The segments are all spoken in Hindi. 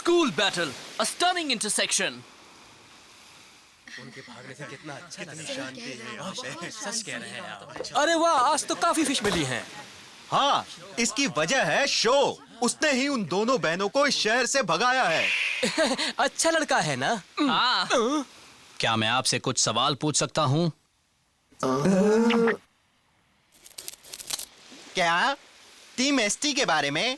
School battle, a stunning intersection. उनके भागने से कितना अच्छा शांति है। सच कह रहे हैं आप। अरे वाह, आज तो काफी फिश मिली हैं। हाँ, इसकी वजह है शो। उसने ही उन दोनों बहनों को इस शहर से भगाया है। अच्छा लड़का है ना? हाँ। क्या मैं आपसे कुछ सवाल पूछ सकता हूँ? क्या? टीम एसटी के बारे में?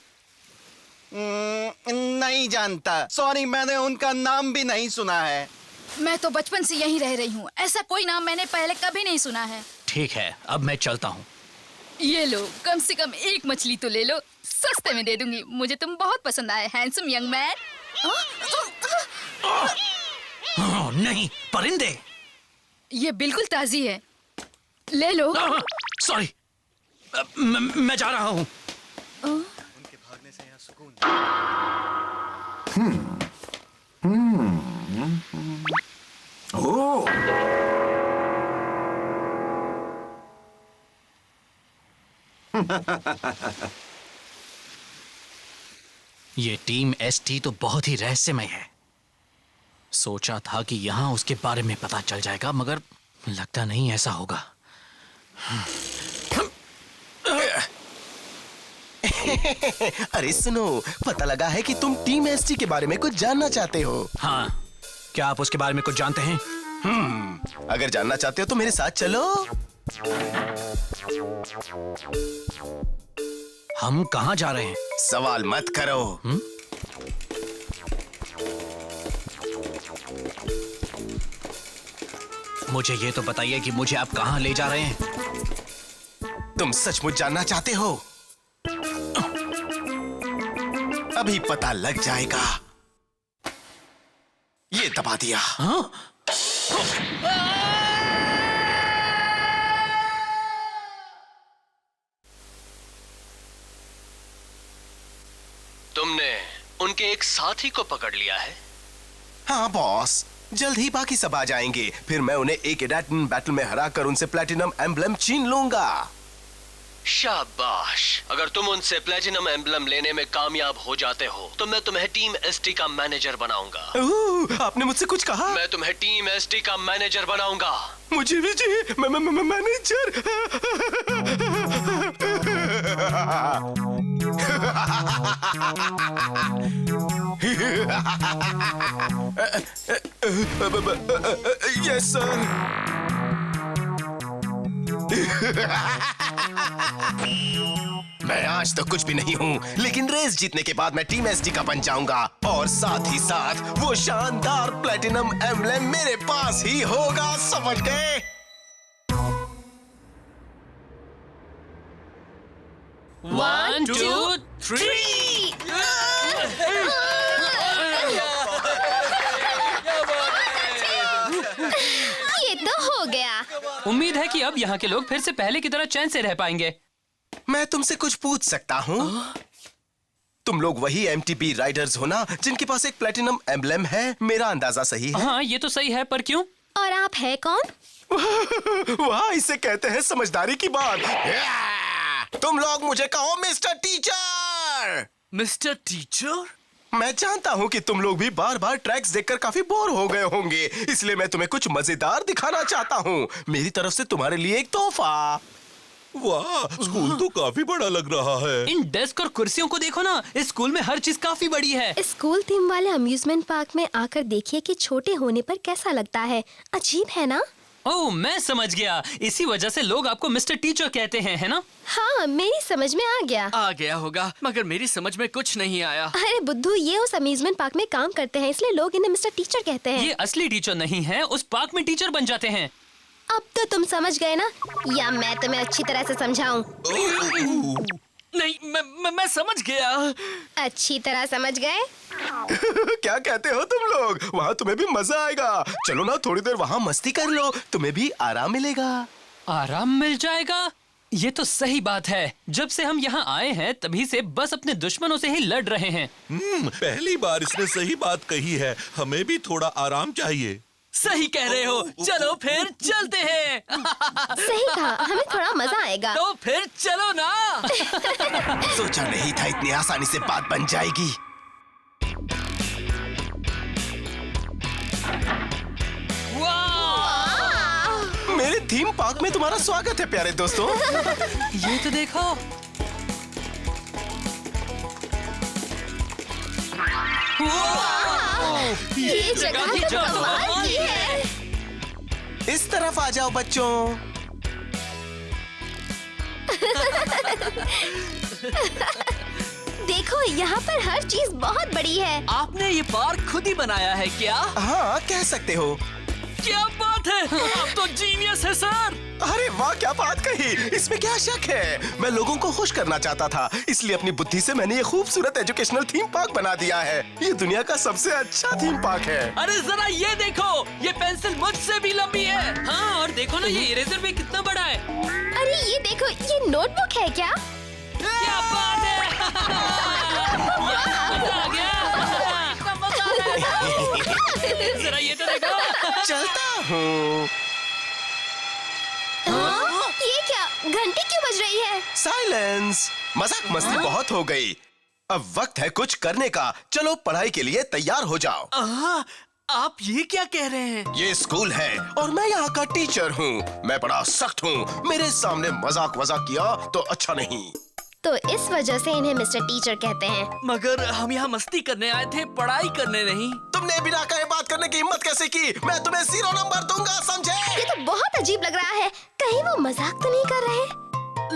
नहीं जानता। सॉरी, मैंने उनका नाम भी नहीं सुना है। मैं तो बचपन से यहीं रह रही हूँ। ऐसा कोई नाम मैंने पहले कभी नहीं सुना है। ठीक है, अब मैं चलता हूँ। ये लो, कम से कम एक मछली तो ले लो, सस्ते में दे दूंगी। मुझे तुम बहुत पसंद आए, हैंडसम यंग मैन। नहीं, परिंदे। ये बिल्कुल ताजी है, ले लो। सॉरी, मैं जा रहा हूँ। उनके भागने से यहाँ सुकून। ओह, ये टीम एसटी तो बहुत ही रहस्यमय है। सोचा था कि यहाँ उसके बारे में पता चल जाएगा, मगर लगता नहीं ऐसा होगा। अरे सुनो, पता लगा है कि तुम टीम एसटी के बारे में कुछ जानना चाहते हो। हाँ, क्या आप उसके बारे में कुछ जानते हैं? अगर जानना चाहते हो तो मेरे साथ चलो। हम कहाँ जा रहे हैं? सवाल मत करो। मुझे ये तो बताइए कि मुझे आप कहाँ ले जा रहे हैं? तुम सचमुच जानना चाहते हो? अभी पता लग जाएगा। ये दबा दिया। हाँ? तुमने उनके एक साथी को पकड़ लिया है? हाँ बॉस, जल्द ही बाकी सब आ जाएंगे। फिर मैं उन्हें एक एडाटन बैटल में हराकर उनसे प्लैटिनम एम्ब्लम छीन लूंगा। शाबाश। अगर तुम उनसे प्लैटिनम एम्ब्लम लेने में कामयाब हो जाते हो तो मैं तुम्हें टीम एसटी का मैनेजर बनाऊंगा। आपने मुझसे कुछ कहा? मैं तुम्हें टीम एसटी का मैनेजर बनाऊंगा। मुझे भी चाहिए मैनेजर। Yes sir. मैं आज तो कुछ भी नहीं हूँ, लेकिन रेस जीतने के बाद मैं टीम एसटी का बन जाऊंगा और साथ ही साथ वो शानदार प्लैटिनम एम्ब्लेम मेरे पास ही होगा। समझ गए? One, two, three. ये तो हो गया। उम्मीद है कि अब यहाँ के लोग फिर से पहले की तरह चैन से रह पाएंगे। मैं तुमसे कुछ पूछ सकता हूँ? तुम लोग वही एमटीबी राइडर्स हो ना जिनके पास एक प्लैटिनम एम्ब्लेम है? मेरा अंदाजा सही है? हाँ, ये तो सही है, पर क्यों? और आप है कौन? वाह, इसे कहते हैं समझदारी की बात। तुम लोग मुझे कहो मिस्टर टीचर। Mister teacher? मैं जानता हूँ कि तुम लोग भी बार बार ट्रैक्स देखकर काफी बोर हो गए होंगे, इसलिए मैं तुम्हें कुछ मजेदार दिखाना चाहता हूँ। मेरी तरफ से तुम्हारे लिए एक तोहफा। वाह, स्कूल तो काफी बड़ा लग रहा है। इन डेस्क और कुर्सियों को देखो ना, इस स्कूल में हर चीज काफी बड़ी है। स्कूल थीम वाले अम्यूजमेंट पार्क में आकर देखिए कि छोटे होने पर कैसा लगता है। अजीब है ना? ओह, मैं समझ गया। इसी वजह से लोग आपको मिस्टर टीचर कहते हैं, है ना? हाँ, मेरी समझ में आ गया होगा, मगर मेरी समझ में कुछ नहीं आया। अरे बुद्धू, ये उस अम्यूजमेंट पार्क में काम करते हैं, इसलिए लोग इन्हें मिस्टर टीचर कहते हैं। ये असली टीचर नहीं है, उस पार्क में टीचर बन जाते हैं। अब तो तुम समझ गए ना, या मैं तुम्हें अच्छी तरह से समझाऊं? नहीं, मैं समझ गया। अच्छी तरह समझ गए? क्या कहते हो तुम लोग? वहाँ तुम्हें भी मजा आएगा। चलो ना, थोड़ी देर वहाँ मस्ती कर लो, तुम्हें भी आराम मिलेगा। आराम मिल जाएगा? ये तो सही बात है। जब से हम यहाँ आए हैं तभी से बस अपने दुश्मनों से ही लड़ रहे हैं। पहली बार इसने सही बात कही है। हमें भी थोड़ा आराम चाहिए। सही कह रहे हो। चलो फिर चलते हैं। सही कहा, हमें थोड़ा मजा आएगा। तो फिर चलो ना। सोचा नहीं था इतनी आसानी से बात बन जाएगी। थीम पार्क में तुम्हारा स्वागत है प्यारे दोस्तों। ये तो देखो। ये जगह की तो जान कमाल की है। इस तरफ आ जाओ बच्चों। देखो यहाँ पर हर चीज बहुत बड़ी है। आपने ये पार्क खुद ही बनाया है क्या? हाँ, कह सकते हो। क्या बात है, आप तो जीनियस है सर। अरे वाह, क्या बात कही, इसमें क्या शक है। मैं लोगों को खुश करना चाहता था, इसलिए अपनी बुद्धि से मैंने ये खूबसूरत एजुकेशनल थीम पार्क बना दिया है। ये दुनिया का सबसे अच्छा थीम पार्क है। अरे जरा ये देखो, ये पेंसिल मुझसे भी लंबी है। हाँ, और देखो ना ये इरेजर भी कितना बड़ा है। अरे ये देखो, ये नोटबुक है क्या? क्या बात है। मजा आ गया। जरा ये तो देखो। चलता हूँ। ये क्या, घंटी क्यों बज रही है? साइलेंस, मजाक मस्ती बहुत हो गई। अब वक्त है कुछ करने का। चलो पढ़ाई के लिए तैयार हो जाओ। आप ये क्या कह रहे हैं? ये स्कूल है और मैं यहाँ का टीचर हूँ। मैं बड़ा सख्त हूँ। मेरे सामने मजाक किया तो अच्छा नहीं। तो इस वजह से इन्हें मिस्टर टीचर कहते हैं। मगर हम यहाँ मस्ती करने आए थे, पढ़ाई करने नहीं। तुमने बिना कहे बात करने की हिम्मत कैसे की? मैं तुम्हें 0 नंबर दूंगा, समझे? ये तो बहुत अजीब लग रहा है। कहीं वो मजाक तो नहीं कर रहे?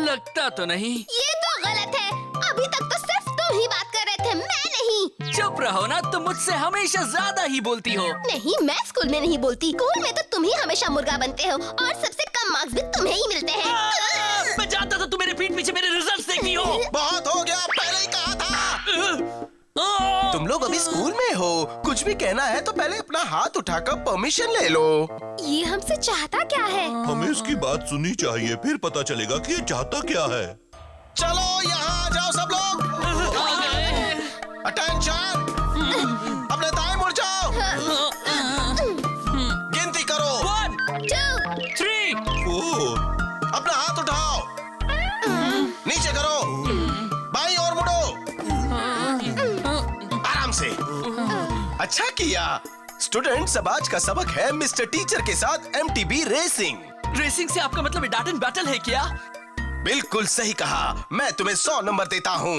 लगता तो नहीं। ये तो गलत है। अभी तक तो सिर्फ तुम ही बात कर रहे थे, मैं नहीं। चुप रहो ना, तुम मुझसे हमेशा ज्यादा ही बोलती हो। नहीं, मैं स्कूल में नहीं बोलती। स्कूल में तो तुम ही हमेशा मुर्गा बनते हो और सबसे कम मार्क्स भी तुम्हें ही मिलते हैं। मैं जानता था तुम मेरे पीठ पीछे मेरे रिजल्ट्स देखती हो। बहुत हो गया, पहले ही कहा था। तुम लोग अभी स्कूल में हो, कुछ भी कहना है तो पहले अपना हाथ उठाकर परमिशन ले लो। ये हमसे चाहता क्या है? हमें इसकी बात सुननी चाहिए, फिर पता चलेगा कि ये चाहता क्या है। चलो यहाँ आ जाओ सब लोग। अटेंशन, अपने दाएं मुड़ जाओ। गिनती करो। 1, 2, 3, 4, अपना हाथ उठाओ, नीचे करो, बाईं ओर मुड़ो, आराम से। अच्छा किया। स्टूडेंट्स, अब आज का सबक है मिस्टर टीचर के साथ MTB रेसिंग। रेसिंग से आपका मतलब डाट एंड बैटल है क्या? बिल्कुल सही कहा। मैं तुम्हें 100 नंबर देता हूँ।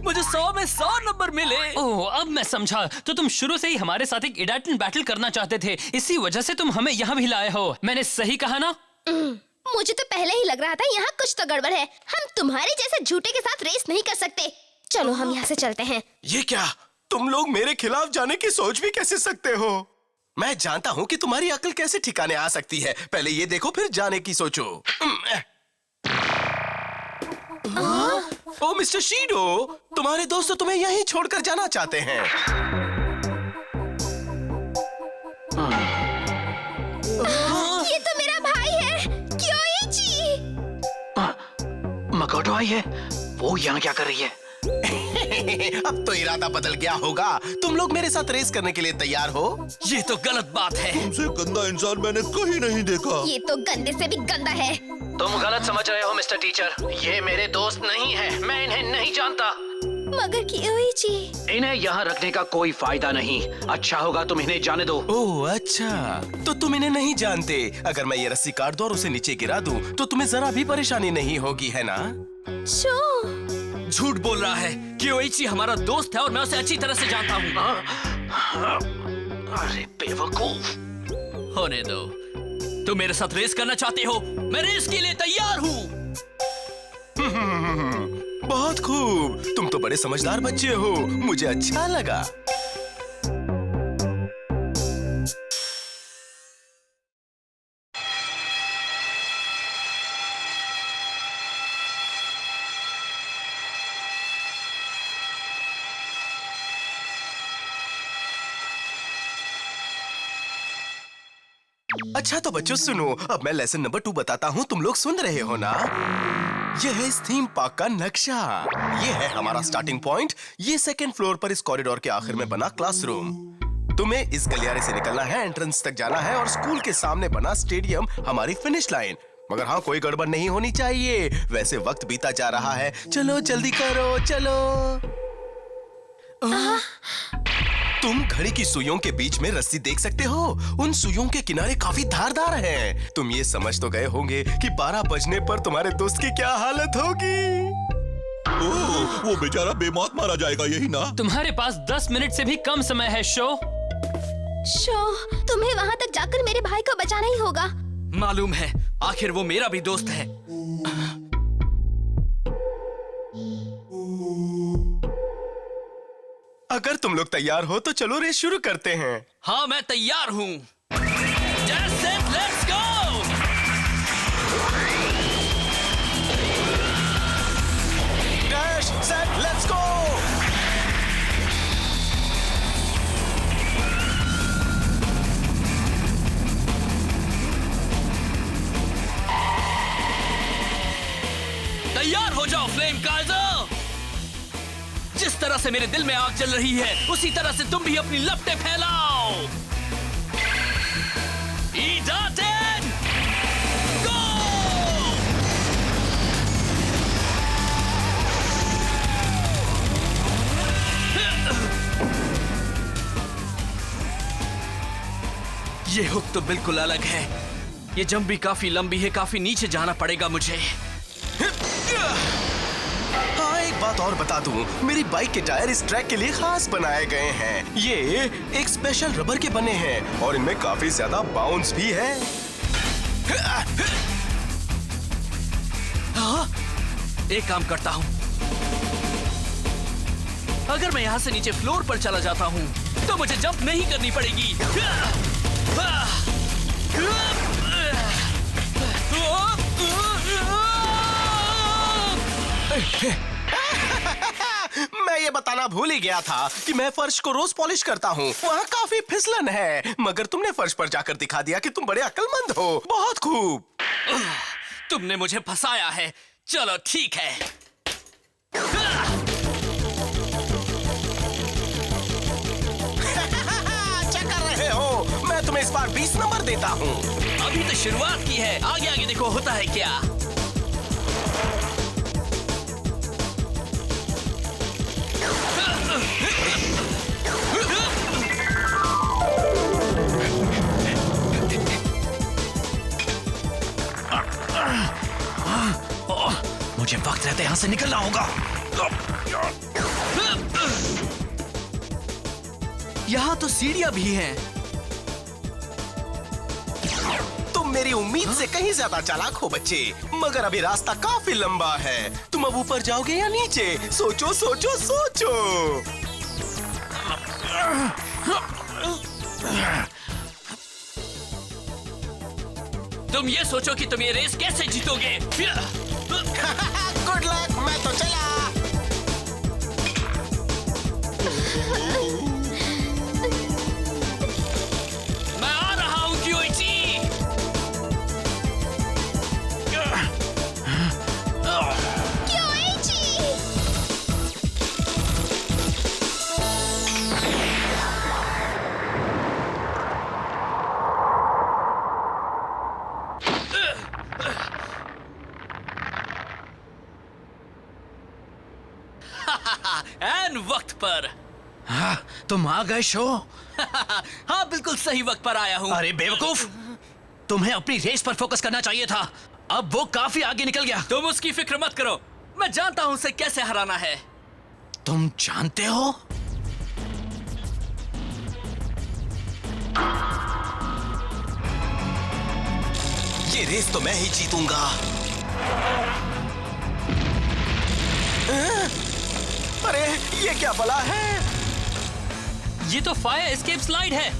मुझे 100 में 100 नंबर मिले। ओह, अब मैं समझा। तो तुम शुरू से ही हमारे साथ एक इडाटन बैटल करना चाहते थे, इसी वजह से तुम हमें यहाँ भी लाए हो। मैंने सही कहा ना? मुझे तो पहले ही लग रहा था यहाँ कुछ तो गड़बड़ है। हम तुम्हारे जैसे झूठे के साथ रेस नहीं कर सकते। चलो हम यहाँ से चलते हैं। ये क्या, तुम लोग मेरे खिलाफ जाने की सोच भी कैसे सकते हो? मैं जानता हूँ कि तुम्हारी अकल कैसे ठिकाने आ सकती है। पहले ये देखो, फिर जाने की सोचो। ओ मिस्टर शीडो, तुम्हारे दोस्त तुम्हें यहीं छोड़कर जाना चाहते हैं। ये तो मेरा भाई है, क्योइची। मकोटो आई है, वो यहाँ क्या कर रही है? अब तो इरादा बदल गया होगा। तुम लोग मेरे साथ रेस करने के लिए तैयार हो? ये तो गलत बात है। तुमसे गंदा इंसान मैंने कहीं नहीं देखा। ये तो गंदे से भी गंदा है। तुम गलत समझ रहे हो मिस्टर टीचर। ये मेरे दोस्त नहीं है, मैं इन्हें नहीं जानता। मगर क्योइची, इन्हें यहाँ रखने का कोई फायदा नहीं। अच्छा होगा तुम इन्हें जाने दो। ओह अच्छा, तो तुम इन्हें नहीं जानते। अगर मैं ये रस्सी काट दूं और उसे नीचे गिरा दूं, तो तुम्हें जरा भी परेशानी नहीं होगी, है ना? शो, झूठ बोल रहा है। क्योइची हमारा दोस्त है और मैं उसे अच्छी तरह से जानता हूँ। अरे बेवकूफ। होने दो। तुम मेरे साथ रेस करना चाहते हो? मैं रेस के लिए तैयार हूँ। बहुत खूब, तुम तो बड़े समझदार बच्चे हो, मुझे अच्छा लगा। अच्छा तो बच्चों सुनो, अब मैं लेसन नंबर 2 बताता हूँ। तुम लोग सुन रहे हो ना? ये है इस थीम पार्क का नक्शा। ये है हमारा स्टार्टिंग पॉइंट। ये 2nd फ्लोर पर इस कॉरिडोर के आखिर में बना क्लासरूम। तुम्हें इस गलियारे से निकलना है, एंट्रेंस तक जाना है और स्कूल के सामने बना स्टेडियम हमारी फिनिश लाइन। मगर हाँ, कोई गड़बड़ नहीं होनी चाहिए। वैसे वक्त बीता जा रहा है, चलो जल्दी करो, चलो। तुम घड़ी की सुइयों के बीच में रस्सी देख सकते हो। उन सुइयों के किनारे काफी धारदार हैं। तुम ये समझ तो गए होंगे कि 12 बजने पर तुम्हारे दोस्त की क्या हालत होगी। ओह, वो बेचारा बेमौत मारा जाएगा, यही ना? तुम्हारे पास 10 मिनट से भी कम समय है शो। तुम्हें वहाँ तक जाकर मेरे भाई को बचाना ही होगा। मालूम है, आखिर वो मेरा भी दोस्त है। अगर तुम लोग तैयार हो तो चलो रेस शुरू करते हैं। हाँ, मैं तैयार हूँ। Let's go. Dash set let's go. तैयार हो जाओ फ्लेम काइजर। जिस तरह से मेरे दिल में आग जल रही है, उसी तरह से तुम भी अपनी लपटें फैलाओ। E-10 गो। ये हुक तो बिल्कुल अलग है। ये जंप भी काफी लंबी है, काफी नीचे जाना पड़ेगा मुझे। हाँ, एक बात और बता दूं, मेरी बाइक के टायर इस ट्रैक के लिए खास बनाए गए हैं। ये एक स्पेशल रबर के बने हैं और इनमें काफी ज्यादा बाउंस भी है। हाँ? एक काम करता हूँ, अगर मैं यहाँ से नीचे फ्लोर पर चला जाता हूँ तो मुझे जंप नहीं करनी पड़ेगी। मैं ये बताना भूल ही गया था कि मैं फर्श को रोज पॉलिश करता हूँ। वहाँ काफी फिसलन है, मगर तुमने फर्श पर जाकर दिखा दिया कि तुम बड़े अक्लमंद हो। बहुत खूब। तुमने मुझे फंसाया है। चलो ठीक है। क्या कर रहे हो? मैं तुम्हें इस बार 20 नंबर देता हूँ। अभी तो शुरुआत की है, आगे आगे देखो होता है क्या। मुझे वक्त रहते यहाँ से निकलना होगा। यहाँ तो सीढ़ियाँ भी हैं। तुम मेरी उम्मीद से कहीं ज्यादा चालाक हो बच्चे, मगर अभी रास्ता काफी लंबा है। तुम अब ऊपर जाओगे या नीचे? सोचो सोचो सोचो। तुम ये सोचो कि तुम ये रेस कैसे जीतोगे। गुड लक, मैं तो चला। मैं आ रहा हूँ क्योइची। एन वक्त पर। हाँ, तुम आ गए शो। हाँ, बिल्कुल सही वक्त पर आया हूँ। अरे बेवकूफ, तुम्हें अपनी रेस पर फोकस करना चाहिए था। अब वो काफी आगे निकल गया। तुम उसकी फिक्र मत करो, मैं जानता हूँ उसे कैसे हराना है। तुम जानते हो? ये रेस तो मैं ही जीतूंगा। अरे ये क्या बला है? ये तो फायर एस्केप स्लाइड है।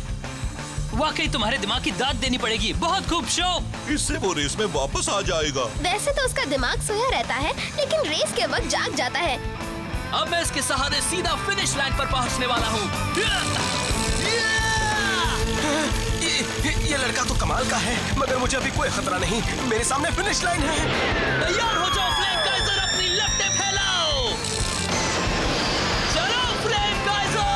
वाकई तुम्हारे दिमाग की दाद देनी पड़ेगी। बहुत खूब शो। इससे वो रेस में वापस आ जाएगा। वैसे तो उसका दिमाग सोया रहता है, लेकिन रेस के वक्त जाग जाता है। अब मैं इसके सहारे सीधा फिनिश लाइन पर पहुंचने वाला हूँ। ये लड़का तो कमाल का है, मगर मुझे अभी कोई खतरा नहीं। मेरे सामने फिनिश लाइन है। तैयार हो जाओ फ्लेम काइजर, अपनी लपटें फैलाओ। चलो फ्लेम काइजर।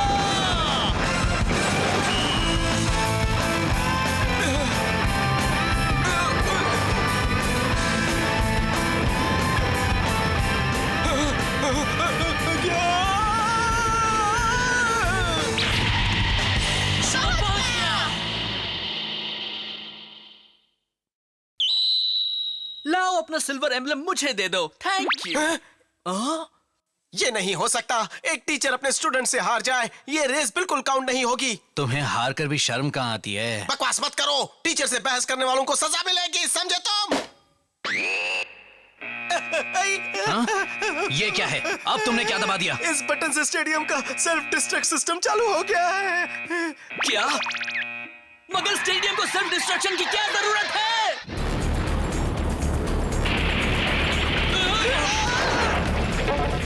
लाओ अपना सिल्वर एम्बलम मुझे दे दो। Thank you. ये नहीं हो सकता, एक टीचर अपने स्टूडेंट से हार जाए, ये रेस बिल्कुल काउंट नहीं होगी। तुम्हें हार कर भी शर्म कहाँ आती है? बकवास मत करो, टीचर से बहस करने वालों को सजा मिलेगी, समझे तुम? हाँ? ये क्या है? अब तुमने क्या दबा दिया? इस बटन से स्टेडियम का सेल्फ डिस्ट्रक्ट सिस्टम चालू हो गया है। क्या? मगर स्टेडियम को सेल्फ डिस्ट्रक्शन की क्या जरूरत है?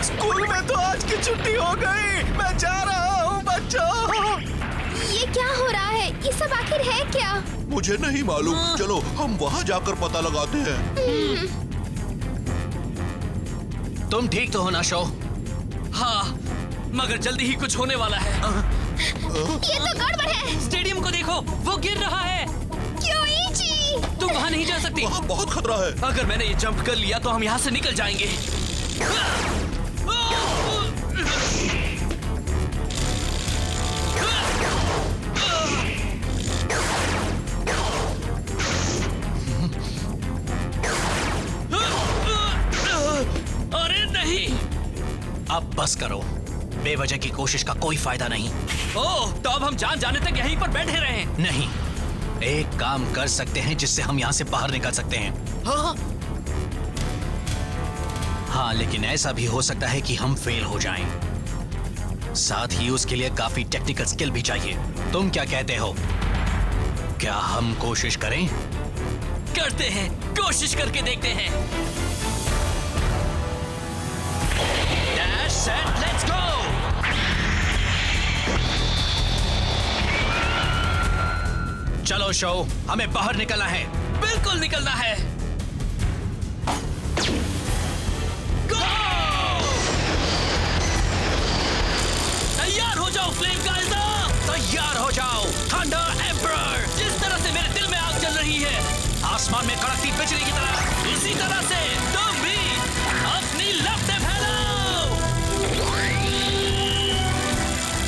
स्कूल में तो आज की छुट्टी हो गई, मैं जा रहा हूँ बच्चों। ये क्या हो रहा है? ये सब आखिर है क्या? मुझे नहीं मालूम। चलो हम वहाँ जाकर पता लगाते हैं। तुम ठीक तो हो ना शो? हाँ, मगर जल्दी ही कुछ होने वाला है। ये तो गड़बड़ है। स्टेडियम को देखो, वो गिर रहा है। क्योइची! तुम वहाँ नहीं जा सकती। वहाँ बहुत खतरा है। अगर मैंने ये जंप कर लिया तो हम यहाँ से निकल जाएंगे। अरे नहीं! अब बस करो, बेवजह की कोशिश का कोई फायदा नहीं। ओह, तो अब हम जान जाने तक यहीं पर बैठे रहें। नहीं, एक काम कर सकते हैं जिससे हम यहाँ से बाहर निकल सकते हैं। हाँ? हाँ, लेकिन ऐसा भी हो सकता है कि हम फेल हो जाएं। साथ ही उसके लिए काफी टेक्निकल स्किल भी चाहिए। तुम क्या कहते हो? क्या हम कोशिश करें? करते हैं, कोशिश करके देखते हैं। Dash set let's go! चलो शो, हमें बाहर निकलना है। बिल्कुल निकलना है। गो! तैयार हो जाओ फ्लेम गाइजर! तैयार हो जाओ थंडर एम्परर! जिस तरह से मेरे दिल में आग जल रही है, आसमान में कड़कती बिजली की तरह, इसी तरह से तुम भी अपनी लपटें फैलाओ।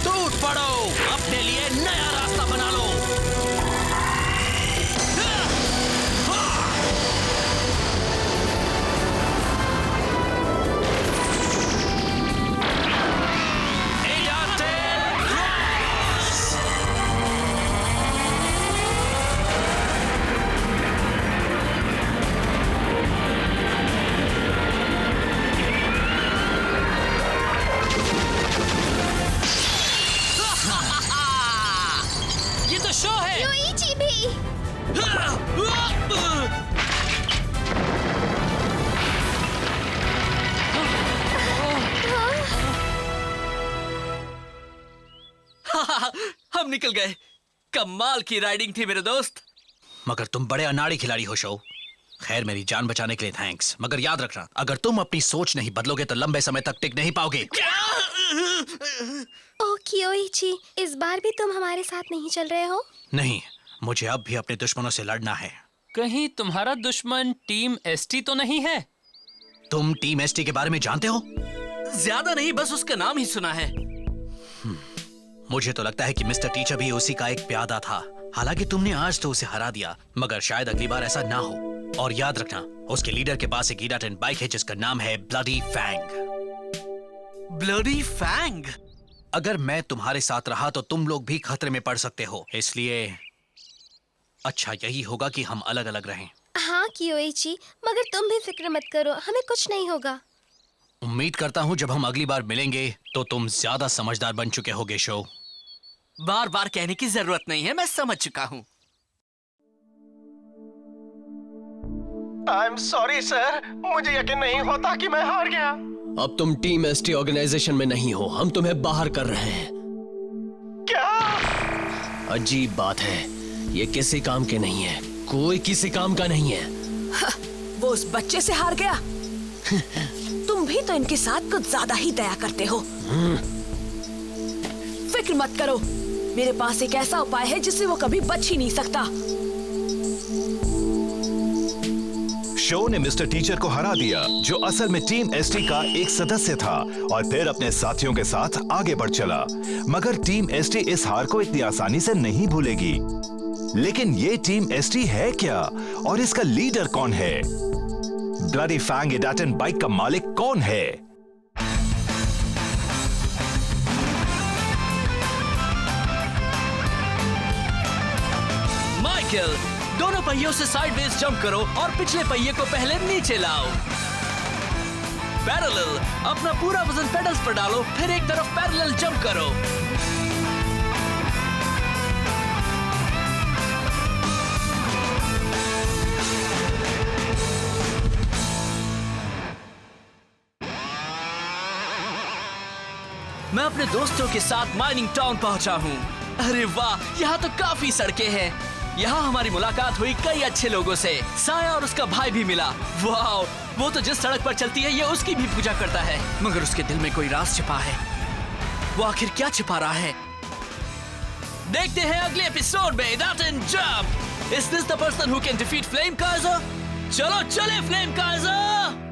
टूट पड़ो, अपने लिए नया रास्ता बना लो। ये तो शो है। क्योइची भी। हम निकल गए। कमाल की राइडिंग थी मेरे दोस्त। मगर तुम बड़े अनाड़ी खिलाड़ी हो शो। खैर, मेरी जान बचाने के लिए थैंक्स, मगर याद रखना, अगर तुम अपनी सोच नहीं बदलोगे तो लंबे समय तक टिक नहीं पाओगे। ओह क्योइची, इस बार भी तुम हमारे साथ नहीं चल रहे हो? नहीं, मुझे अब भी अपने दुश्मनों से लड़ना है। कहीं तुम्हारा दुश्मन टीम एसटी तो नहीं है? तुम टीम एसटी के बारे में जानते हो? ज्यादा नहीं, बस उसका नाम ही सुना है। मुझे तो लगता है कि मिस्टर टीचर भी उसी का एक प्यादा था। हालांकि तुमने आज तो उसे हरा दिया, मगर शायद अगली बार ऐसा ना हो। और याद रखना, उसके लीडर के पास एक ईडाटेन बाइक है जिसका नाम है ब्लडी फैंग। Bloody Fang? अगर मैं तुम्हारे साथ रहा तो तुम लोग भी खतरे में पड़ सकते हो, इसलिए अच्छा यही होगा कि हम अलग अलग रहें। हाँ क्योइची, मगर तुम भी फिक्र मत करो, हमें कुछ नहीं होगा। उम्मीद करता हूँ जब हम अगली बार मिलेंगे तो तुम ज्यादा समझदार बन चुके होगे शो। बार बार कहने की जरूरत नहीं है, मैं समझ चुका हूँ। आई एम सॉरी सर, मुझे यकीन नहीं होता कि मैं हार गया। अब तुम टीम एसटी ऑर्गेनाइजेशन में नहीं हो, हम तुम्हें बाहर कर रहे हैं। क्या? अजीब बात है, ये किसी काम के नहीं है, कोई किसी काम का नहीं है। वो उस बच्चे से हार गया। तुम भी तो इनके साथ कुछ ज्यादा ही दया करते हो। फिक्र मत करो, मेरे पास एक ऐसा उपाय है जिससे वो कभी बच ही नहीं सकता। शो ने मिस्टर टीचर को हरा दिया, जो असल में टीम एसटी का एक सदस्य था, और फिर अपने साथियों के साथ आगे बढ़ चला। मगर टीम एसटी इस हार को इतनी आसानी से नहीं भूलेगी। लेकिन ये टीम एसटी है क्या, और इसका लीडर कौन है? ब्लडी फैंग इडाटन बाइक का मालिक कौन है? माइकल, दोनों पहियों से साइडवेज जंप करो और पिछले पहिए को पहले नीचे लाओ। पैरेलल, अपना पूरा वजन पेडल्स पर डालो, फिर एक तरफ पैरेलल जंप करो। मैं अपने दोस्तों के साथ माइनिंग टाउन पहुंचा हूँ। अरे वाह, यहाँ तो काफी सड़कें हैं। यहाँ हमारी मुलाकात हुई कई अच्छे लोगों से। साया और उसका भाई भी मिला। वाह, वो तो जिस सड़क पर चलती है ये उसकी भी पूजा करता है, मगर उसके दिल में कोई राज छिपा है। वो आखिर क्या छिपा रहा है? देखते हैं अगले एपिसोड में इडाटन jump. Is this the person who can defeat Flame Kaiser? चलो चले फ्लेम काइजर।